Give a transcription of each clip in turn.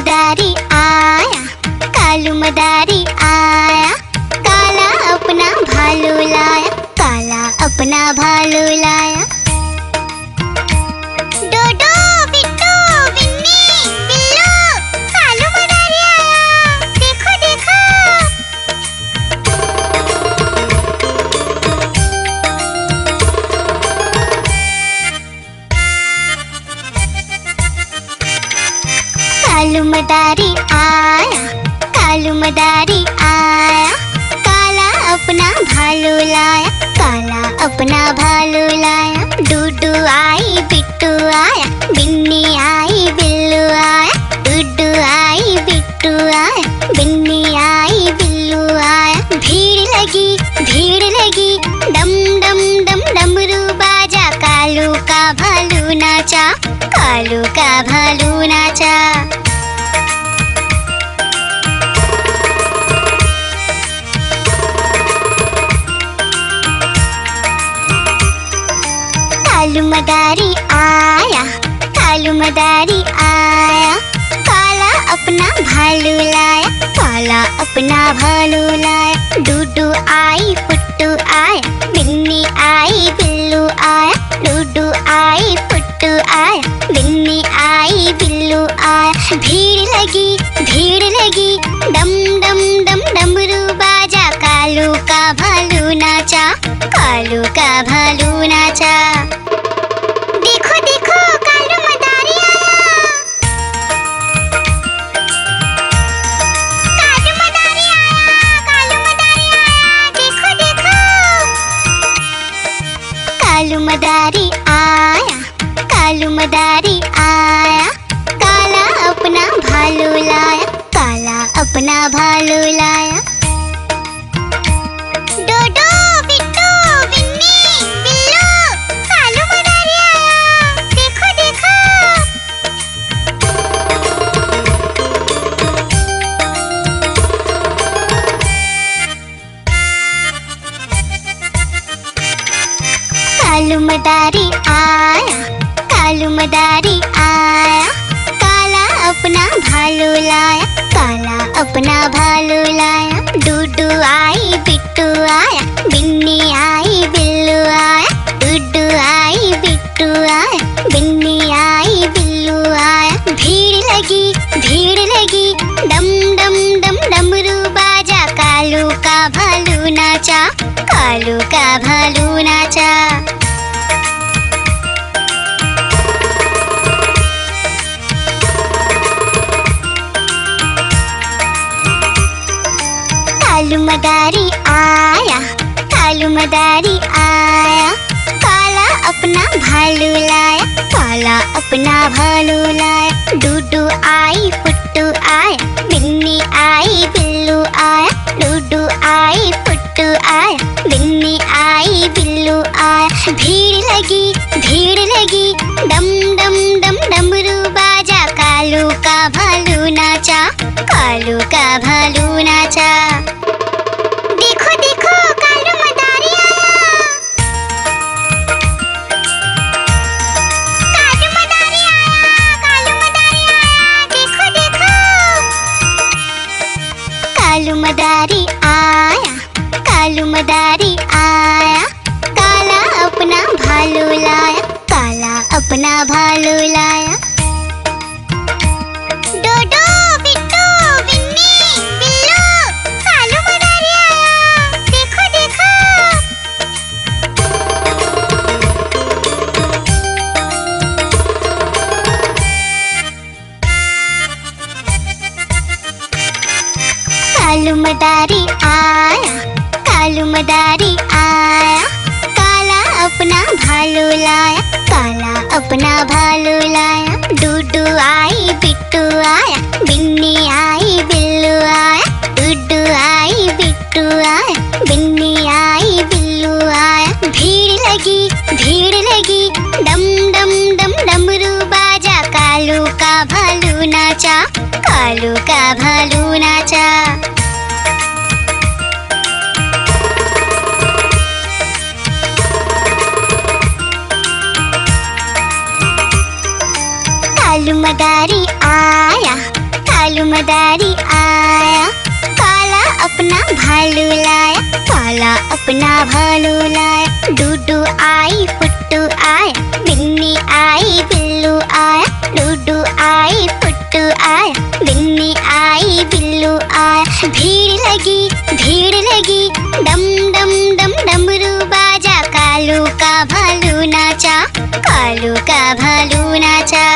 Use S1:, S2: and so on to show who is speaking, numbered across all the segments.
S1: मदारी आया, कालू मदारी आया, काला अपना भालू लाया, काला अपना भालू लाया। डोडो बिट्टू बिन्नी बिल्लू, कालू मदारी आया, देखो देखो। कालू मदारी आया, कालू मदारी आया, काला अपना भालू लाया, काला अपना भालू लाया। डूडू आई बिट्टू आया, बिन्नी आई बिल्लू आया, डूडू आई बिट्टू आया, बिन्नी आई बिल्लू आया। भीड़ लगी डम डम डम डमरू बाजा, कालू का भालू नाचा, कालू का भालू नाचा। कालू मदारी आया, कालू मदारी आया, काला अपना भालू लाया, काला अपना भालू लाया। डूडू आई पुट्टू आया, बिन्नी आई बिल्लू आया, डूडू आई पुट्टू आया, बिन्नी आई बिल्लू आया। भीड़ लगी डम डम डम डमरू बाजा, कालू का भालू नाचा, कालू का भालू नाचा। देखो देखो कालू मदारी आया, कालू मदारी आया, कालू मदारी आया, देखो देखो। कालू मदारी आया, कालू मदारी आया, काला अपना भालू लाया, काला अपना भालू लाया। डोडो बिट्टू बिन्नी बिल्लू, कालू मदारी आया, देखो देखो। कालू मदारी आया, कालू मदारी आया, काला अपना भालू लाया, काला अपना भालू लाया। डूडू आई बिट्टू आया, बिन्नी आई बिल्लू आया, डूडू आई बिट्टू आया, बिन्नी आई बिल्लू आया। भीड़ लगी डम डम डम डमरू बाजा, कालू का भालू नाचा, कालू का भालू नाचा। कालू मदारी आया, कालू मदारी आया, काला अपना भालू लाया, काला अपना भालू लाया। डूडू आई पुट्टू आया, बिन्नी आई बिल्लू आया, डूडू आई पुट्टू आया, बिन्नी आई बिल्लू आया। भीड़ लगी डम डम डम डमरू बाजा, कालू का भालू नाचा, कालू का भालू नाचा। देखो देखो कालू मदारी आया, कालू मदारी आया, कालू मदारी आया, देखो देखो। कालू मदारी आया, कालू मदारी आया, काला अपना भालू लाया, काला अपना भालू लाया। डोडो बिट्टू बिन्नी बिल्लू, कालू मदारी आया, देखो देखो। कालू मदारी आया, कालू मदारी आया, काला अपना भालू लाया, काला अपना भालू लाया। डूडू आई बिट्टू आया, बिन्नी आई बिल्लू आया, डूडू आई बिट्टू आया, बिन्नी आई बिल्लू आया। भीड़ लगी डम डम डम डमरू बाजा, कालू का भालू नाचा, कालू का भालू नाचा। कालू मदारी आया, कालू मदारी आया, काला अपना भालू लाया, काला अपना भालू लाया। डूडू आई पुट्टू आया, बिन्नी आई बिल्लू आया, डूडू आई पुट्टू आया, बिन्नी आई बिल्लू आया। भीड़ लगी डम डम डम डमरू बाजा, कालू का भालू नाचा, कालू का भालू नाचा।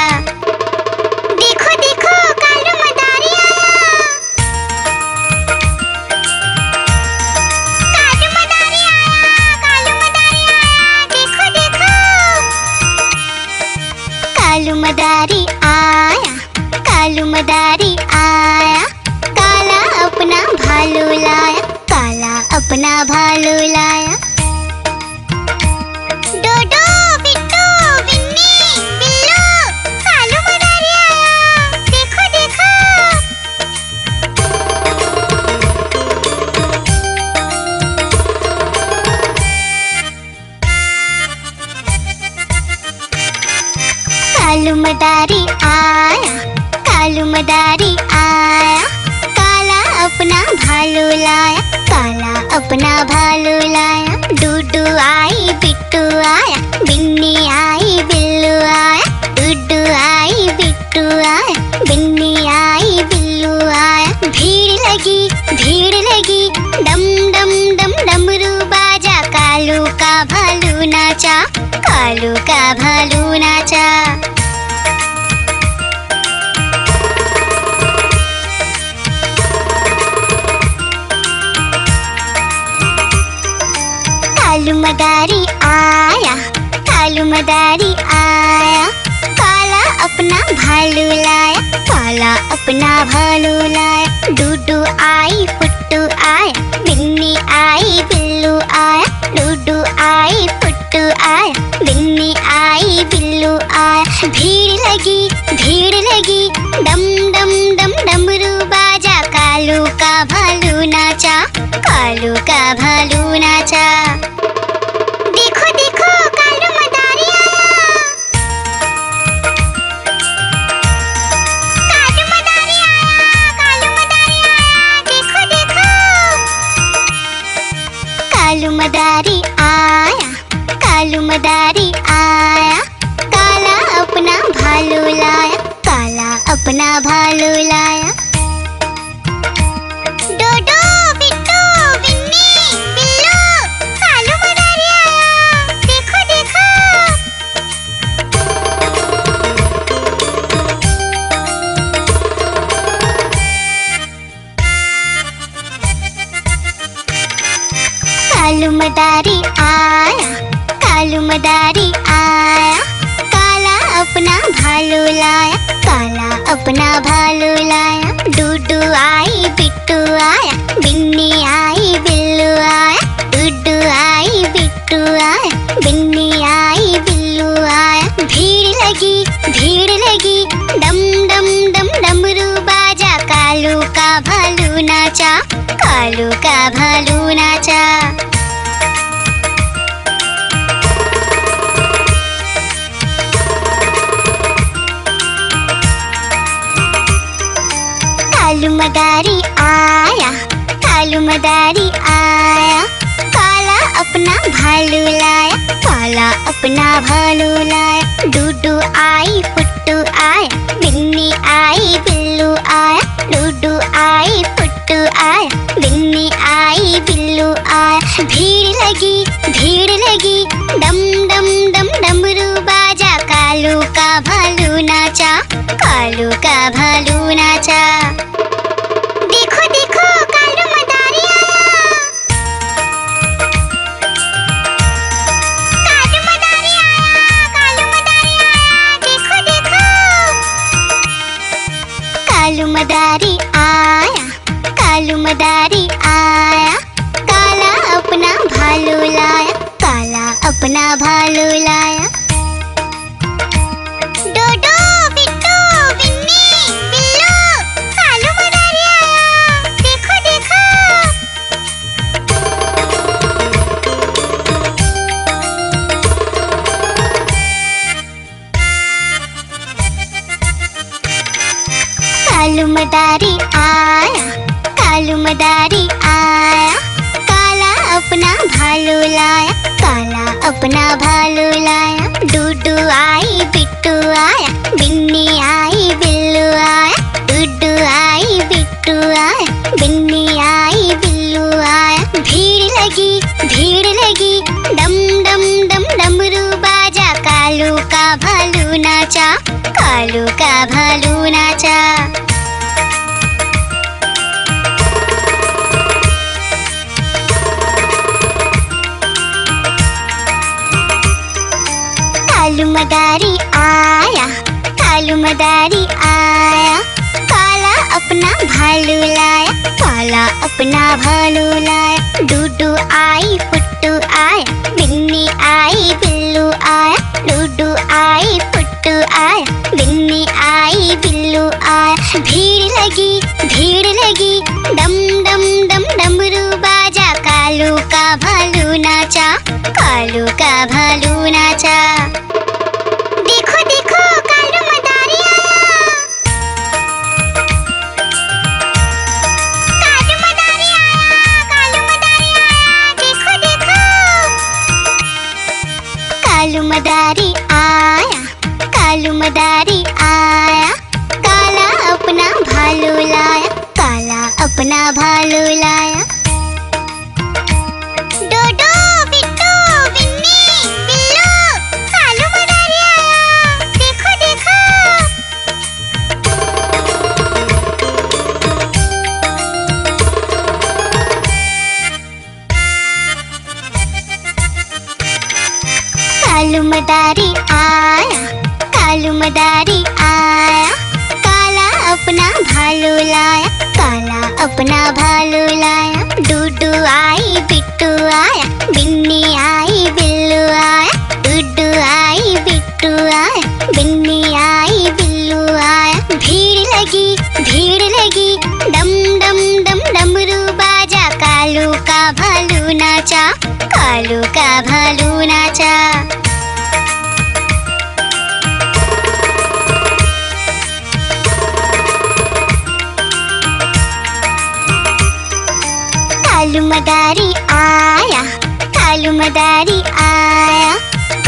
S1: देखो देखो कालू मदारी आया, कालू मदारी आया, कालू मदारी आया, देखो देखो। कालू मदारी आया, कालू मदारी आया, काला अपना भालू लाया, काला अपना भालू लाया। डोडो बिट्टू बिन्नी बिल्लू, कालू मदारी आया, देखो देखो। कालू मदारी आया, कालू मदारी आया, काला अपना भालू लाया, काला अपना भालू लाया। डूडू आई बिट्टू आया, बिन्नी आई बिल्लू आया, डूडू आई बिट्टू आया, बिन्नी आई बिल्लू आया। भीड़ लगी डम डम डम डमरू बाजा, कालू का भालू नाचा, कालू का भालू नाचा। कालू मदारी आया, कालू मदारी आया, काला अपना भालू लाया, काला अपना भालू लाया। डूडू आई पुट्टू आया, बिन्नी आई बिल्लू आया, डूडू आई पुट्टू आया, बिन्नी आई बिल्लू आया। भीड़ लगी डम डम डम डमरू बाजा, कालू का भालू नाचा, कालू का भालू नाचा। देखो देखो कालू मदारी आया, कालू मदारी आया, कालू मदारी आया, देखो देखो। कालू मदारी आया, कालू मदारी आया, काला अपना भालू लाया, काला अपना भालू लाया। डोडो बिट्टू बिन्नी बिल्लू, कालू मदारी आया, देखो देखो। कालू मदारी आया, कालू मदारी आया, काला अपना भालू लाया, काला अपना भालू लाया। डूडू आई बिट्टू आया, बिन्नी आई बिल्लू आया, डूडू आई बिट्टू आया, बिन्नी आई बिल्लू आया। भीड़ लगी डम डम डम डमरू बाजा, कालू का भालू नाचा, कालू का भालू नाचा। कालू मदारी आया, कालू मदारी आया, काला अपना भालू लाया, काला अपना भालू लाया। डूडू आई पुट्टू आया, बिन्नी आई बिल्लू आया, डूडू आई पुट्टू आया, बिन्नी आई बिल्लू आया। भीड़ लगी डम डम डम डमरू बाजा, कालू का भालू नाचा, कालू का भालू नाचा। देखो देखो कालू मदारी आया, कालू मदारी आया, कालू मदारी आया, देखो देखो। कालू मदारी आया, कालू मदारी आया, काला अपना भालू लाया, काला अपना भालू लाया। डोडो बिट्टू बिन्नी बिल्लू, कालू मदारी आया, देखो देखो। कालू मदारी आया, कालू मदारी आया, काला अपना भालू लाया, काला अपना भालू लाया। डूडू आई बिट्टू आया, बिन्नी आई बिल्लू आया, डूडू आई बिट्टू आया, बिन्नी आई बिल्लू आया। भीड़ लगी, डम डम डम डमरू बाजा, कालू का भालू नाचा, कालू का भालू नाचा। कालू मदारी आया, कालू मदारी आया, काला अपना भालू लाया, काला अपना भालू लाया। डूडू आई पुट्टू आया, बिन्नी आई बिल्लू आया, डूडू आई पुट्टू आया, बिन्नी आई बिल्लू आया। भीड़ लगी, डम डम डम डमरू बाजा, कालू का भालू नाचा, कालू का भालू नाचा। देखो देखो कालू मदारी आया, कालू मदारी आया, कालू मदारी आया, देखो देखो। कालू मदारी आया, कालू मदारी आया, काला अपना भालू लाया, काला अपना भालू लाया। डोडो बिट्टू बिन्नी बिल्लू, कालू मदारी आया, देखो देखो। कालू मदारी आया, कालू मदारी आया, काला अपना भालू लाया, काला अपना भालू लाया। डूडू आई बिट्टू आया, बिन्नी आई बिल्लू आया, डूडू आई बिट्टू आया, बिन्नी आई बिल्लू आया। भीड़ लगी, डम डम डम डमरू बाजा, कालू का भालू नाचा, कालू का भालू नाचा। कालू मदारी आया, कालू मदारी आया,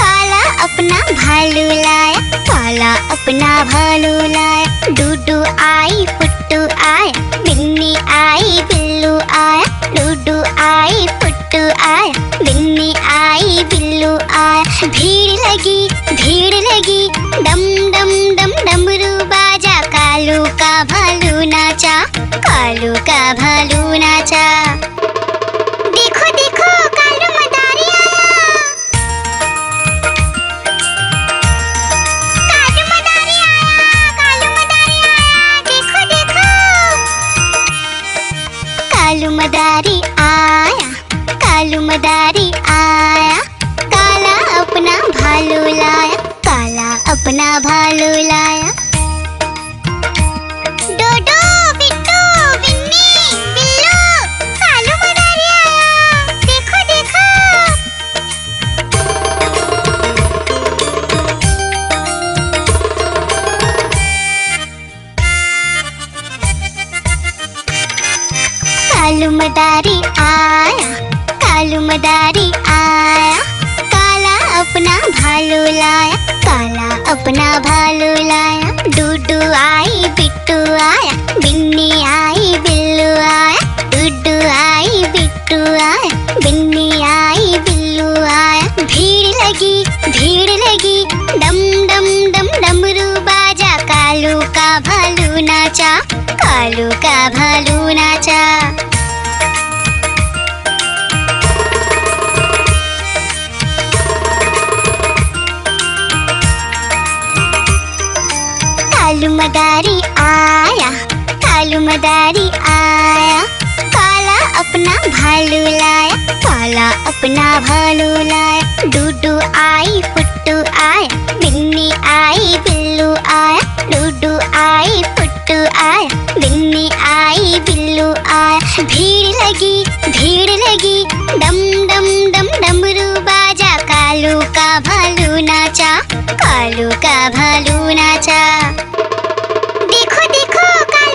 S1: काला अपना भालू लाया, काला अपना भालू लाया। डूडू आई पुट्टू आया, बिन्नी आई बिल्लू आया, डूडू आई पुट्टू आया, बिन्नी आई बिल्लू आया। भीड़ लगी, डम डम डम डमरू बाजा, कालू का भालू नाचा, कालू का भालू नाचा। देखो देखो कालू मदारी आया, कालू मदारी आया, कालू मदारी आया, देखो देखो। कालू मदारी आया, कालू मदारी आया, काला अपना भालू लाया, काला अपना भालू लाया। डोडो बिट्टू बिन्नी बिल्लू, कालू मदारी आया, देखो देखो। कालू मदारी आया, कालू मदारी आया, काला अपना भालू लाया, काला अपना भालू लाया। डूडू आई बिट्टू आया, बिन्नी आई बिल्लू आया, डूडू आई बिट्टू आया, बिन्नी आई बिल्लू आया। भीड़ लगी, डम डम डम डमरू बाजा, कालू का भालू नाचा, कालू का भालू नाचा। कालू मदारी आया, कालू मदारी आया, काला अपना भालू लाया, काला अपना भालू लाया। डूडू आई पुट्टू आया, बिन्नी आई बिल्लू आया, डूडू आई पुट्टू आया, बिन्नी आई बिल्लू आया। भीड़ लगी, डम डम डम डमरू बाजा, कालू का भालू नाचा, कालू का भालू नाचा। देखो देखो कालू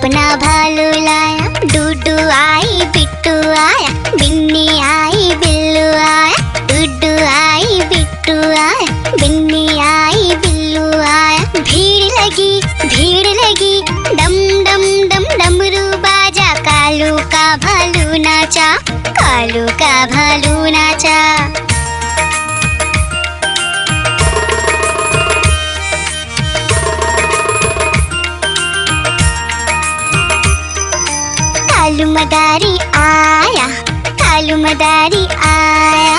S1: अपना भालू लाया, डूडू आई बिट्टू आया, बिन्नी आई बिल्लू आया, डूडू आई बिट्टू आया, बिन्नी आई बिल्लू आया। भीड़ लगी, डम डम डम डमरू बाजा, कालू का भालू नाचा, कालू का भालू नाचा। कालू मदारी आया, कालू मदारी आया,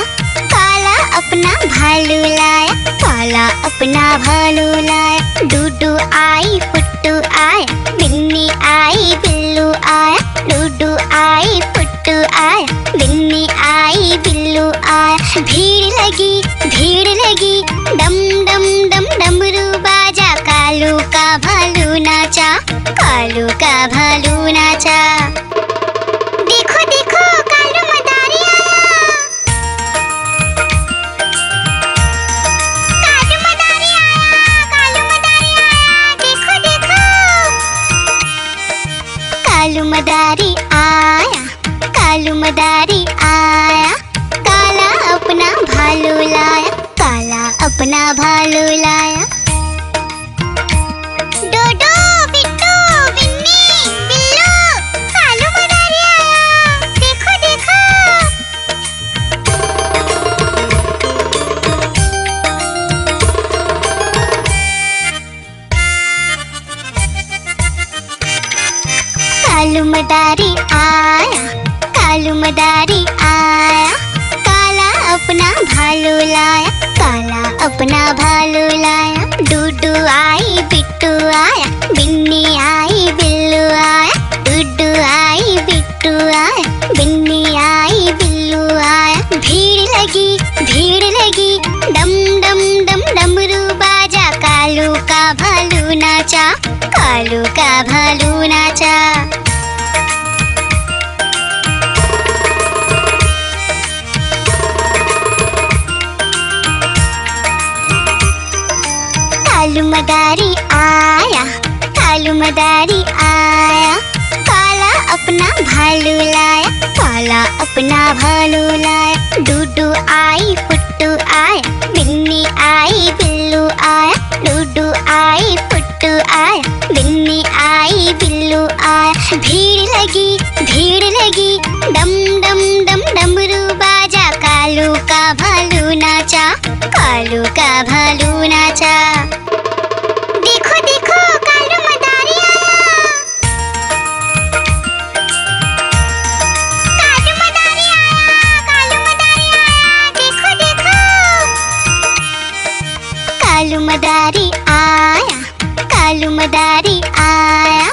S1: काला अपना भालू लाया, काला अपना भालू लाया। डूडू आई फुट्टू आया, बिन्नी आई बिल्लू आया, डूडू आई फुट्टू आया, बिन्नी आई बिल्लू आया। भीड़ लगी, डम डम डम डमरू बाजा, कालू का भालू नाचा, कालू का भालू नाचा। देखो देखो कालू मदारी आया, कालू मदारी आया, कालू मदारी आया, देखो देखो। कालू मदारी आया, कालू मदारी आया, काला अपना भालू लाया, काला अपना भालू लाया। डोडो बिट्टू बिन्नी बिल्लू, कालू मदारी आया, देखो देखो। कालू मदारी आया, कालू मदारी आया, काला अपना भालू लाया, काला अपना भालू लाया। डूडू आई बिट्टू आया, बिन्नी आई बिल्लू आया, डूडू आई बिट्टू आया, बिन्नी आई बिल्लू आया। भीड़ लगी, डम डम डम डमरू बाजा, कालू का भालू नाचा, कालू का भालू नाचा। कालू मदारी आया, कालू मदारी आया, काला अपना भालू लाया, काला अपना भालू लाया। डूडू आई फुट्टू आया, बिन्नी आई बिल्लू आया, डूडू आई फुट्टू आया, बिन्नी आई बिल्लू आया। भीड़ लगी, डम डम डम डमरू बाजा, कालू का भालू नाचा, कालू का भालू नाचा। देखो देखो कालू मदारी आया, कालू मदारी आया, कालू मदारी आया, देखो देखो। कालू मदारी आया, कालू मदारी आया,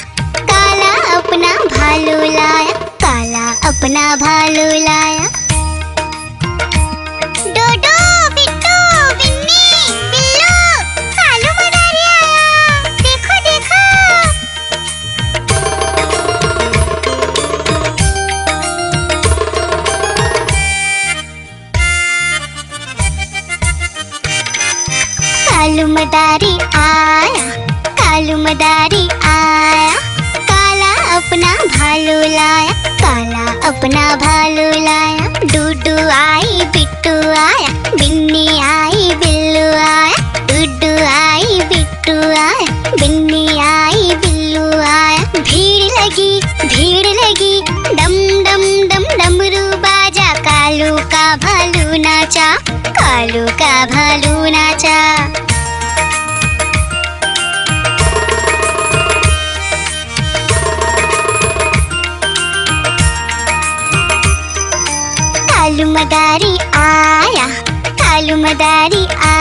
S1: काला अपना भालू लाया, काला अपना भालू लाया। डोडो बिट्टू बिन्नी बिल्लू, कालू मदारी आया, देखो देखो। कालू मदारी आया, कालू मदारी आया, काला अपना भालू लाया, काला अपना भालू लाया। डूडू आई बिट्टू आया, बिन्नी आई बिल्लू आया, डूडू आई बिट्टू आया, बिन्नी आई बिल्लू आया। भीड़ लगी, डम डम डम डमरू बाजा, कालू का भालू नाचा, कालू का भालू नाचा। कालू मदारी आया, कालू मदारी आया,